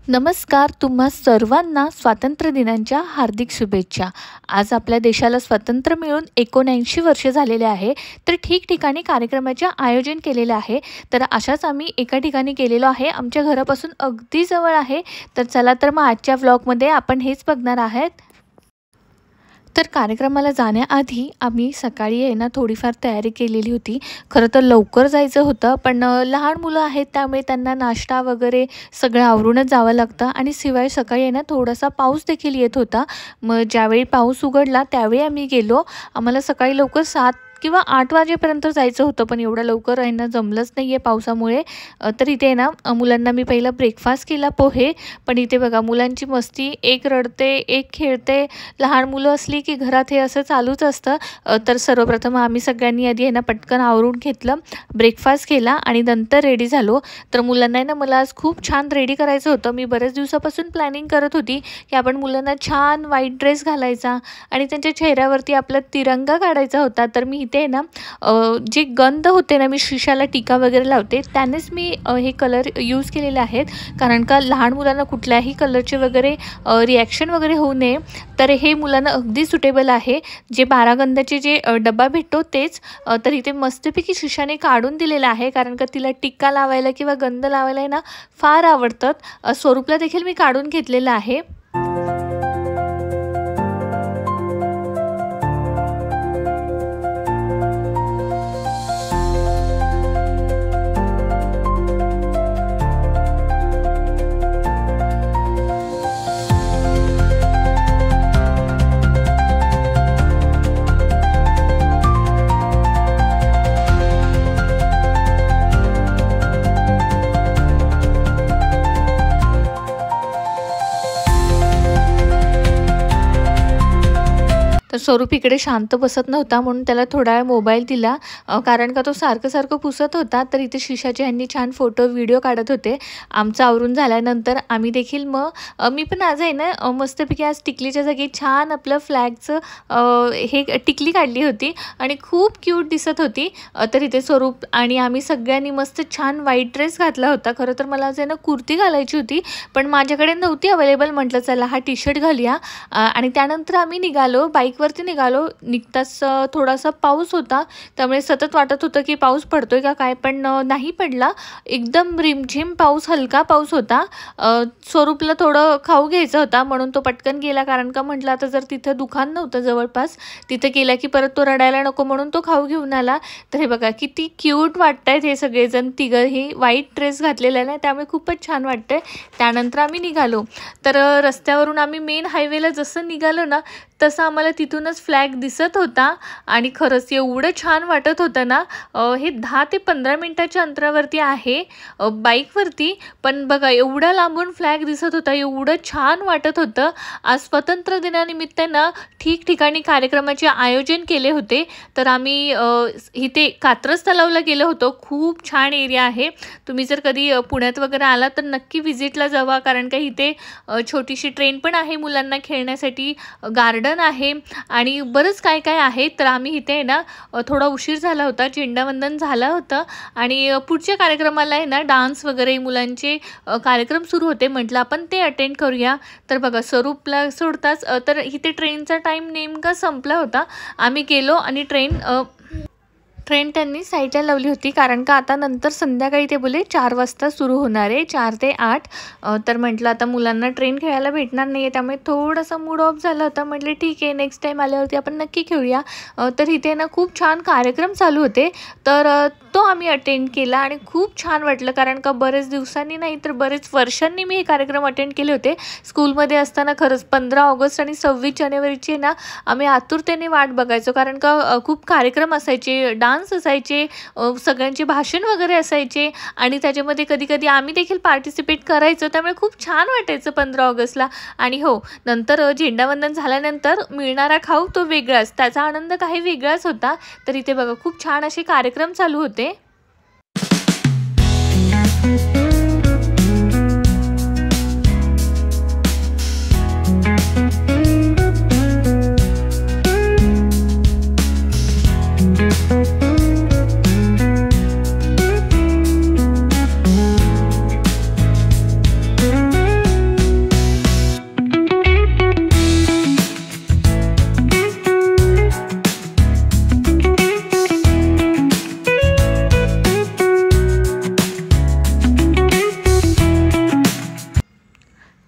नमस्कार. तुम्हा सर्वांना स्वातंत्र्य दिनाच्या हार्दिक शुभेच्छा. आज आपल्या देशाला स्वातंत्र्य मिळून 79 वर्ष झालेले आहे. तर ठिकठिकाणी कार्यक्रमाचे आयोजन केलेले आहे. तर अशाच आम्ही एका ठिकाणी केलेलो आहे, आमच्या घरापासून अगदी जवळ आहे. तर चला तर मग आजच्या व्लॉगमध्ये आपण हेच बघणार आहोत. तर कार्यक्रमाला जाण्याआधी आम्ही सकाळी आहे ना थोडीफार तयारी केलेली होती. खरं तर लवकर जायचं होतं, पण लहान मुलं आहेत त्यामुळे त्यांना नाश्ता वगैरे सगळं आवरूनच जावं लागतं. आणि शिवाय सकाळी आहे ना थोडासा पाऊस देखील येत होता. मग ज्यावेळी पाऊस उघडला त्यावेळी आम्ही गेलो. आम्हाला सकाळी लवकर 7 किंवा 8 वाजेपर्यंत जायचं होतं, पण एवढं लवकर आहे ना जमलंच नाही आहे पावसामुळे. तर इथे आहे ना मुलांना मी पहिला ब्रेकफास्ट केला, पोहे. पण इथे बघा मुलांची मस्ती, एक रडते एक खेळते. लहान मुलं असली की घरात हे असं चालूच असतं. तर सर्वप्रथम आम्ही सगळ्यांनी आधी आहे ना पटकन आवरून घेतलं, ब्रेकफास्ट केला आणि नंतर रेडी झालो. तर मुलांना आहे ना मला आज खूप छान रेडी करायचं होतं. मी बऱ्याच दिवसापासून प्लॅनिंग करत होती की आपण मुलांना छान व्हाईट ड्रेस घालायचा आणि त्यांच्या चेहऱ्यावरती आपला तिरंगा काढायचा होता. तर मी इथे ना जे गंध होते ना, मी शिशाला टीका वगैरे लावते त्यानेच मी हे कलर यूज केलेले आहेत. कारण का लहान मुलांना कुठल्याही कलरचे वगैरे रिॲक्शन वगैरे होऊ नये. तर हे मुलांना अगदी सुटेबल आहे. जे 12 गंधाचे जे डबा भेटतो तेच. तर इथे मस्तपैकी शिशाने काढून दिलेलं आहे, कारण का तिला टिक्का लावायला किंवा गंध लावायला आहे ना फार आवडतात. स्वरूपला देखील मी काढून घेतलेलं आहे. तर स्वरूप इकडे शांत बसत नव्हता, म्हणून त्याला थोडा वेळ मोबाईल दिला. कारण का तो सारखं पुसत होता. तर इथे शिशाचे ह्यांनी छान फोटो व्हिडिओ काढत होते. आमचं आवरून झाल्यानंतर आम्ही देखील मग मी पण आज आहे ना मस्तपैकी आज टिकलीच्या जागी छान आपलं फ्लॅगचं हे टिकली काढली होती आणि खूप क्यूट दिसत होती. तर इथे स्वरूप आणि आम्ही सगळ्यांनी मस्त छान व्हाईट ड्रेस घातला होता. खरं तर मला आज आहे ना कुर्ती घालायची होती, पण माझ्याकडे नव्हती अवेलेबल. म्हटलं चला हा टी शर्ट घालूया. आणि त्यानंतर आम्ही निघालो, बाईकवरती निघालो. निघताच थोडासा पाऊस होता, त्यामुळे सतत वाटत होतं की पाऊस पडतोय का काय, पण नाही पडला. एकदम रिमझिम पाऊस, हलका पाऊस होता. स्वरूपला थोडं खाऊ घ्यायचं होता म्हणून तो पटकन गेला, कारण का म्हटलं आता जर तिथं दुकान नव्हतं जवळपास, तिथं गेला की परत तो रडायला नको, म्हणून तो खाऊ घेऊन आला. तर हे बघा किती क्यूट वाटतायत हे सगळेजण. तिघंही व्हाईट ड्रेस घातलेला आहे ना, त्यामुळे खूपच छान वाटतंय. त्यानंतर आम्ही निघालो. तर रस्त्यावरून आम्ही मेन हायवेला जसं निघालो ना तसं आम्हाला तिथूनच फ्लॅग दिसत होता आणि खरंच एवढं छान वाटत होतं ना. हे 10 ते 15 मिनिटाच्या अंतरावरती आहे बाईकवरती, पण बघा एवढा लांबून फ्लॅग दिसत होता, एवढं छान वाटत होतं. आज स्वातंत्र्य दिनानिमित्त ना ठिकठिकाणी कार्यक्रमाचे आयोजन केले होते. तर आम्ही इथे कात्रज तलावला गेलो होतो. खूप छान एरिया आहे. तुम्ही जर कधी पुण्यात वगैरे आला तर नक्की व्हिजिटला जावा, कारण का इथे छोटीशी ट्रेन पण आहे मुलांना खेळण्यासाठी, गार्डन आहे आणि बरंच काय काय आहे. तर आम्ही इथे ना थोडा उशीर झाला होता, झेंडावंदन झालं होतं आणि पुढच्या कार्यक्रमाला आहे ना डान्स वगैरे मुलांचे कार्यक्रम सुरू होते. म्हटलं आपण ते अटेंड करूया. तर बघा स्वरूपला सोडताच तर इथे ट्रेनचा टाईम नेमका संपला होता. आम्ही गेलो आणि ट्रेन त्यांनी साईडला लावली होती, कारण का आता नंतर संध्याकाळी ते बोले 4 वाजता सुरू होणार आहे, 4 ते 8. तर म्हटलं आता मुलांना ट्रेन खेळायला भेटणार नाही आहे, त्यामुळे थोडासा मूड ऑफ झाला होता. म्हटले ठीक आहे, नेक्स्ट टाईम आल्यावरती आपण नक्की खेळूया. तर इथे ना खूप छान कार्यक्रम चालू होते. तर तो आम्ही अटेंड केला आणि खूप छान वाटलं, कारण का बरेच दिवसांनी नाही तर बरेच वर्षांनी मी हे कार्यक्रम अटेंड केले होते. स्कूलमध्ये असताना खरंच 15 ऑगस्ट आणि 26 जानेवारीची ना आम्ही आतुरतेने वाट बघायचो, कारण का खूप कार्यक्रम असायचे, डान्स असायचे, सगळ्यांचे भाषण वगैरे असायचे आणि त्याच्यामध्ये कधी आम्ही देखील पार्टिसिपेट करायचो. त्यामुळे खूप छान वाटायचं 15 ऑगस्टला. आणि हो, नंतर झेंडावंदन झाल्यानंतर मिळणारा खाऊ तो वेगळाच, त्याचा आनंद काही वेगळाच होता. तर इथे बघा खूप छान असे कार्यक्रम चालू होते.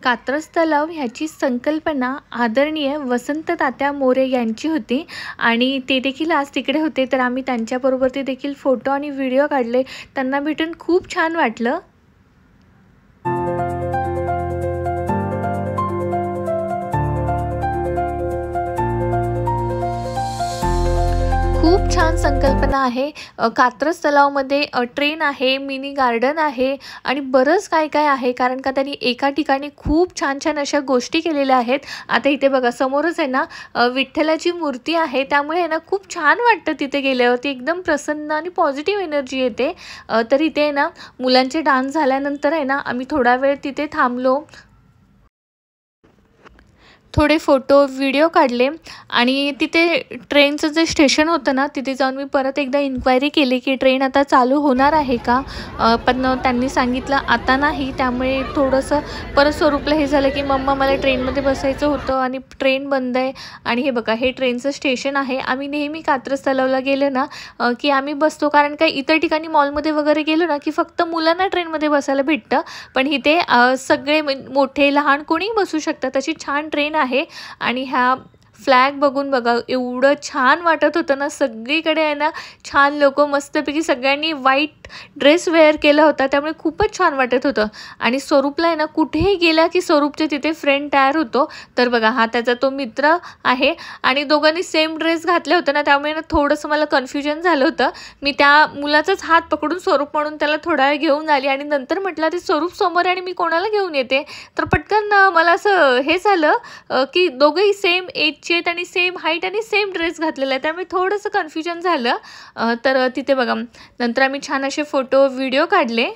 कात्रज तलाव ह्याची संकल्पना आदरणीय वसंत तात्या मोरे यांची होती आणि ते देखील आज तिकडे होते, तर आम्ही त्यांच्याबरोबर ते देखील फोटो आणि व्हिडिओ काढले. त्यांना भेटून खूप छान वाटलं. खूप छान संकल्पना आहे. कात्रज तलावमध्ये ट्रेन आहे, मिनी गार्डन आहे आणि बरंच काय काय आहे, कारण का त्यांनी एका ठिकाणी खूप छान छान अशा गोष्टी केलेल्या आहेत. आता इथे बघा समोरच आहे ना विठ्ठलाची मूर्ती आहे, त्यामुळे आहे ना खूप छान वाटतं तिथे गेल्यावरती, एकदम प्रसन्न आणि पॉझिटिव्ह एनर्जी येते. तर इथे आहे ना मुलांचे डान्स झाल्यानंतर आहे ना आम्ही थोडा वेळ तिथे थांबलो, थोडे फोटो व्हिडिओ काढले आणि तिथे ट्रेनचं जे स्टेशन होतं ना तिथे जाऊन मी परत एकदा इन्क्वायरी केली की ट्रेन आता चालू होणार आहे का. पण त्यांनी सांगितलं आता नाही. त्यामुळे थोडंसं परत स्वरूपला हे झालं की मम्मा मला ट्रेनमध्ये बसायचं होतं आणि ट्रेन बंद आहे. आणि हे बघा हे ट्रेनचं स्टेशन आहे. आम्ही नेहमी कात्रज तलावला गेलो ना की आम्ही बसतो, कारण काय इतर ठिकाणी मॉलमध्ये वगैरे गेलो ना की फक्त मुलांना ट्रेनमध्ये बसायला भेटतं, पण इथे सगळे मोठे लहान कोणी बसू शकतात अशी छान ट्रेन आहे. आणि ह्या फ्लॅग बघून बघा एवढं छान वाटत होतं ना. सगळीकडे आहे ना छान लोक मस्तपैकी सगळ्यांनी व्हाईट ड्रेस वेअर केला होता, त्यामुळे खूपच छान वाटत होतं. आणि स्वरूपला आहे ना कुठेही गेला की स्वरूपच्या तिथे फ्रेंड तयार होतो. तर बघा हा त्याचा तो मित्र आहे आणि दोघांनी सेम ड्रेस घातले होते ना, त्यामुळे ना थोडंसं मला कन्फ्युजन झालं होतं. मी त्या मुलाचाच हात पकडून स्वरूप म्हणून त्याला थोडा वेळ घेऊन आली आणि नंतर म्हटलं ते स्वरूप समोर आणि मी कोणाला घेऊन येते. तर पटकन मला असं हे झालं की दोघंही सेम एजचे आणि सेम हाईट आणि सेम ड्रेस घातलेला आहे, त्यामुळे थोडंसं कन्फ्युजन झालं. तर तिथे बघा नंतर आम्ही छान असे फोटो व्हिडिओ काढले.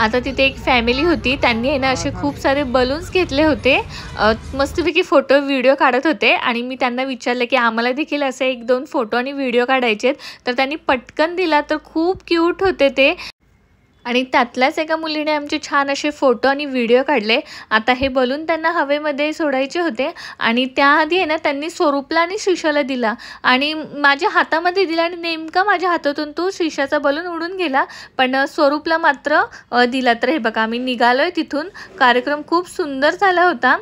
आता तिथे एक फॅमिली होती, त्यांनी आहे ना असे खूप सारे बलून्स घेतले होते, मस्तपैकी फोटो व्हिडिओ काढत होते. आणि मी त्यांना विचारलं की आम्हाला देखील असे 1-2 फोटो आणि व्हिडिओ काढायचे आहेत, तर त्यांनी पटकन दिला. तर खूप क्यूट होते ते आणि त्यातल्याच एका मुलीने आमचे छान असे फोटो आणि व्हिडिओ काढले. आता हे बलून त्यांना हवेमध्ये सोडायचे होते आणि त्याआधी आहे ना त्यांनी स्वरूपला आणि श्रीषाला दिला आणि माझ्या हातामध्ये दिला आणि नेमका माझ्या हातातून तो श्रीषाचा बलून उडून गेला, पण स्वरूपला मात्र दिला. तर हे बघा आम्ही निघालो आहे तिथून. कार्यक्रम खूप सुंदर झाला होता.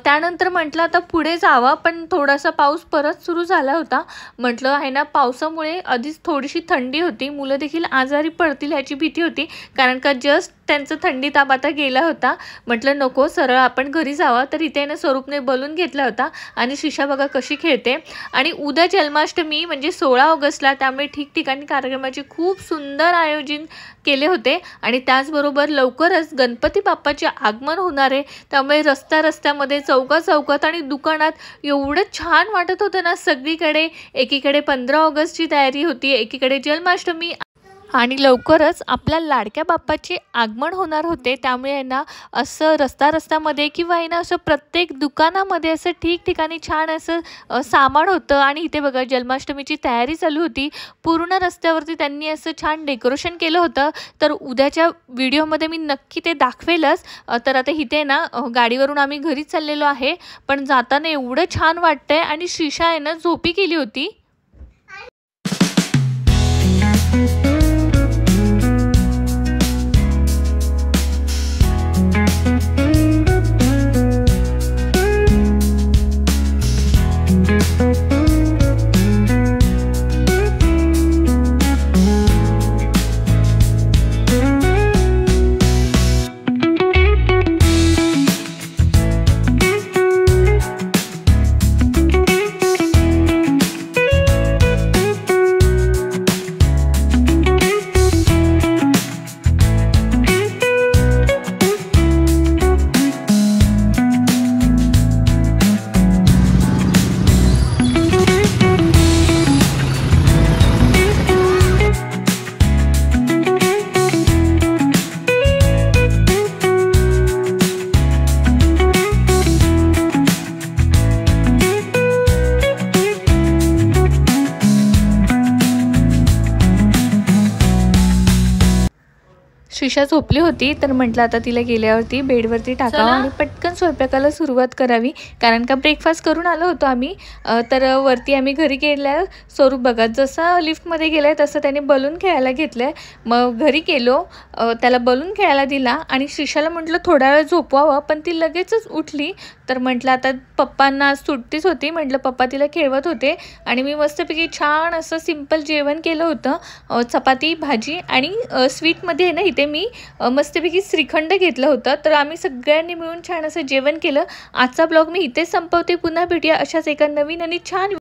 त्यानंतर म्हटलं आता पुढे जावं, पण थोडासा पाऊस परत सुरू झाला होता. म्हटलं आहे ना पावसामुळे आधीच थोडीशी थंडी होती, मुलं देखील आजारी पडतील ह्याची भीती होती, कारण का जस्ट त्यांचं थंडी ताप आता गेला होता. म्हटलं नको सरळ आपण घरी जावं. तर इथे ना स्वरूपने बलून घेतला होता आणि शिशा बघा कशी खेळते. आणि उद्या जन्माष्टमी म्हणजे 16 ऑगस्टला, त्यामुळे ठिकठिकाणी कार्यक्रमाचे खूप सुंदर आयोजन केले होते. आणि त्याचबरोबर लवकरच गणपती बाप्पाचे आगमन होणार आहे, त्यामुळे रस्त्यामध्ये चौकात आणि दुकानात एवढं छान वाटत होतं ना सगळीकडे. एकीकडे 15 ऑगस्टची तयारी होती, एकीकडे जन्माष्टमी आणि लवकरच आपल्या लाडक्या बाप्पाचे आगमन होणार होते. त्यामुळे ना असं रस्त्यामध्ये किंवा ना असं प्रत्येक दुकानामध्ये असं ठिकठिकाणी छान असं सामान होतं. आणि इथे बघा जन्माष्टमीची तयारी चालू होती. पूर्ण रस्त्यावरती त्यांनी असं छान डेकोरेशन केलं होतं. तर उद्याच्या व्हिडिओमध्ये मी नक्की ते दाखवेलच. तर आता इथे ना गाडीवरून आम्ही घरी चाललेलो आहे, पण जाताना एवढं छान वाटतंय. आणि श्रीषा आहे ना झोपी केली होती. श्रीषा झोपली होती, तर म्हटलं आता तिला गेल्यावरती बेडवरती टाकावं आणि पटकन स्वयंपाकाला सुरुवात करावी, कारण का ब्रेकफास्ट करून आलो होतो आम्ही. तर वरती आम्ही घरी गेल्या स्वरूप बघा जसं लिफ्टमध्ये गेलं आहे तसं त्याने बलून खेळायला घेतलं आहे. मग घरी गेलो, त्याला बलून खेळायला दिला आणि श्रीषाला म्हटलं थोडा वेळ झोपवावं, पण ती लगेचच उठली. तर म्हटलं आता पप्पांना आज सुट्टीच होती, म्हटलं पप्पा तिला खेळवत होते आणि मी मस्तपैकी छान असं सिंपल जेवण केलं होतं. चपाती भाजी आणि स्वीटमध्ये ना इथे मी मस्तपैकी श्रीखंड घेतलं होतं. तर आम्ही सगळ्यांनी मिळून छान असं जेवण केलं. आजचा ब्लॉग मी इथेच संपवते. पुन्हा भेटूया अशाच एका नवीन आणि छान